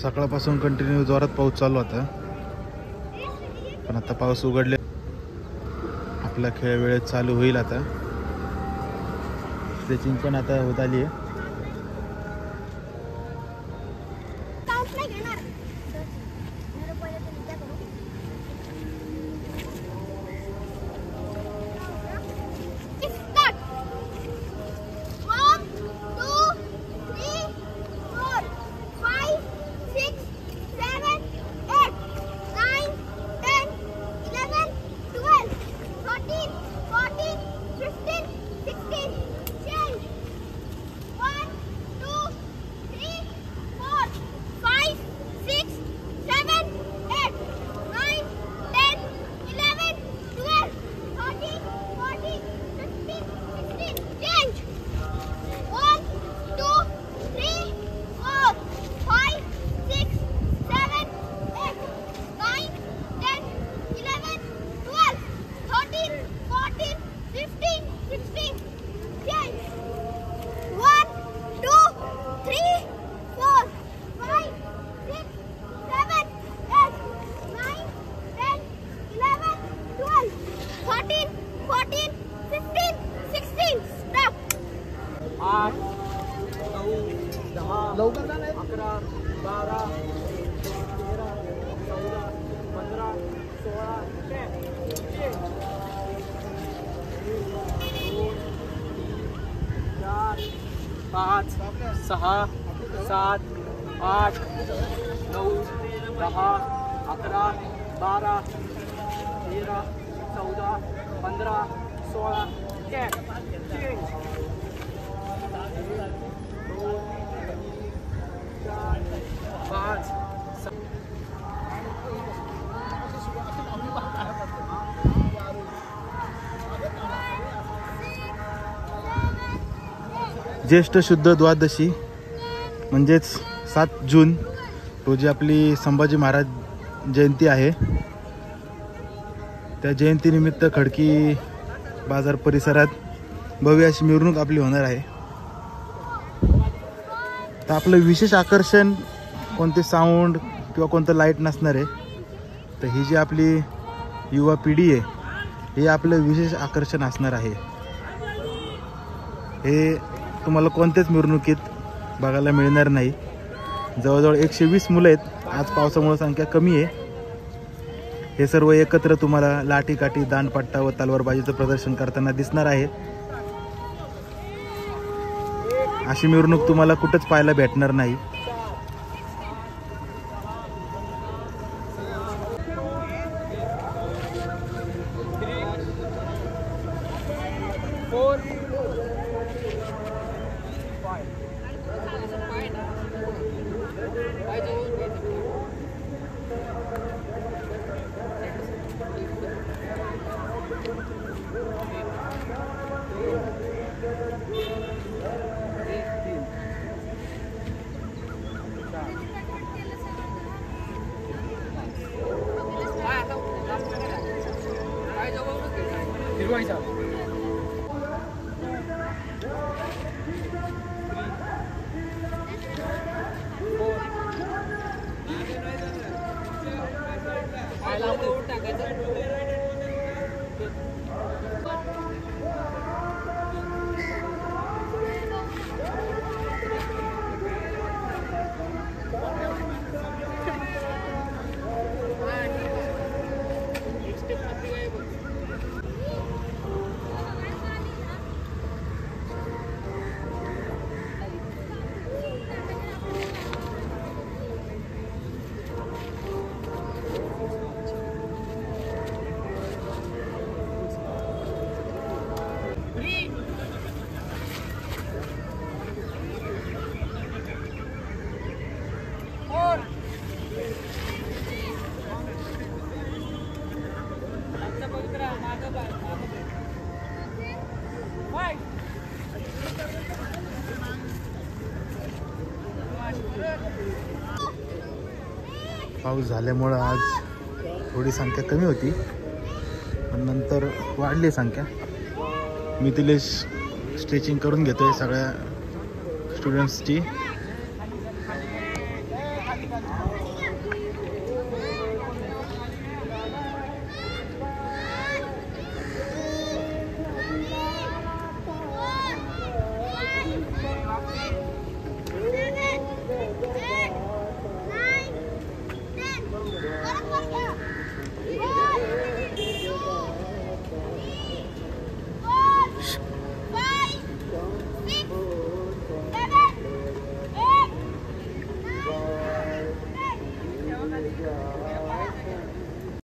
सकाळपासून कंटिन्यू जोरात पाऊस चालू होता, पण आता पाऊस उघडले. आपला खेळ वेळेत चालू होईल. आता स्ट्रेचिंग पण आता होत आली आहे. पाच, सहा, सात, आठ, 9, 10, 11, 12, 13, 14, 15, 16, 5, 6. ज्येष्ठ शुद्ध द्वादशी म्हणजेच 7 जून रोजी आपली संभाजी महाराज जयंती आहे. त्या जयंतीनिमित्त खडकी बाजार परिसरात भव्य अशी मिरवणूक आपली होणार आहे. तर आपलं विशेष आकर्षण कोणते साऊंड किंवा कोणतं लाईट नसणार आहे. तर ही जी आपली युवा पिढी आहे, हे आपलं विशेष आकर्षण असणार आहे. हे तुम्हाला कोणत्याच मिरवणुकीत बघायला मिळणार नाही. जवळजवळ 120 मुलं आहेत. आज पावसामुळे संख्या कमी आहे. हे सर्व एकत्र तुम्हाला लाठी काठी, दांडपट्टा व तलवारबाजीचं प्रदर्शन करताना दिसणार आहे. अशी मिरवणूक तुम्हाला कुठंच पाहायला भेटणार नाही. पाऊस झाल्यामुळं आज थोडी संख्या कमी होती, पण नंतर वाढली संख्या. मिथिलेश स्ट्रेचिंग करून घेतोय सगळ्या स्टुडंट्सची.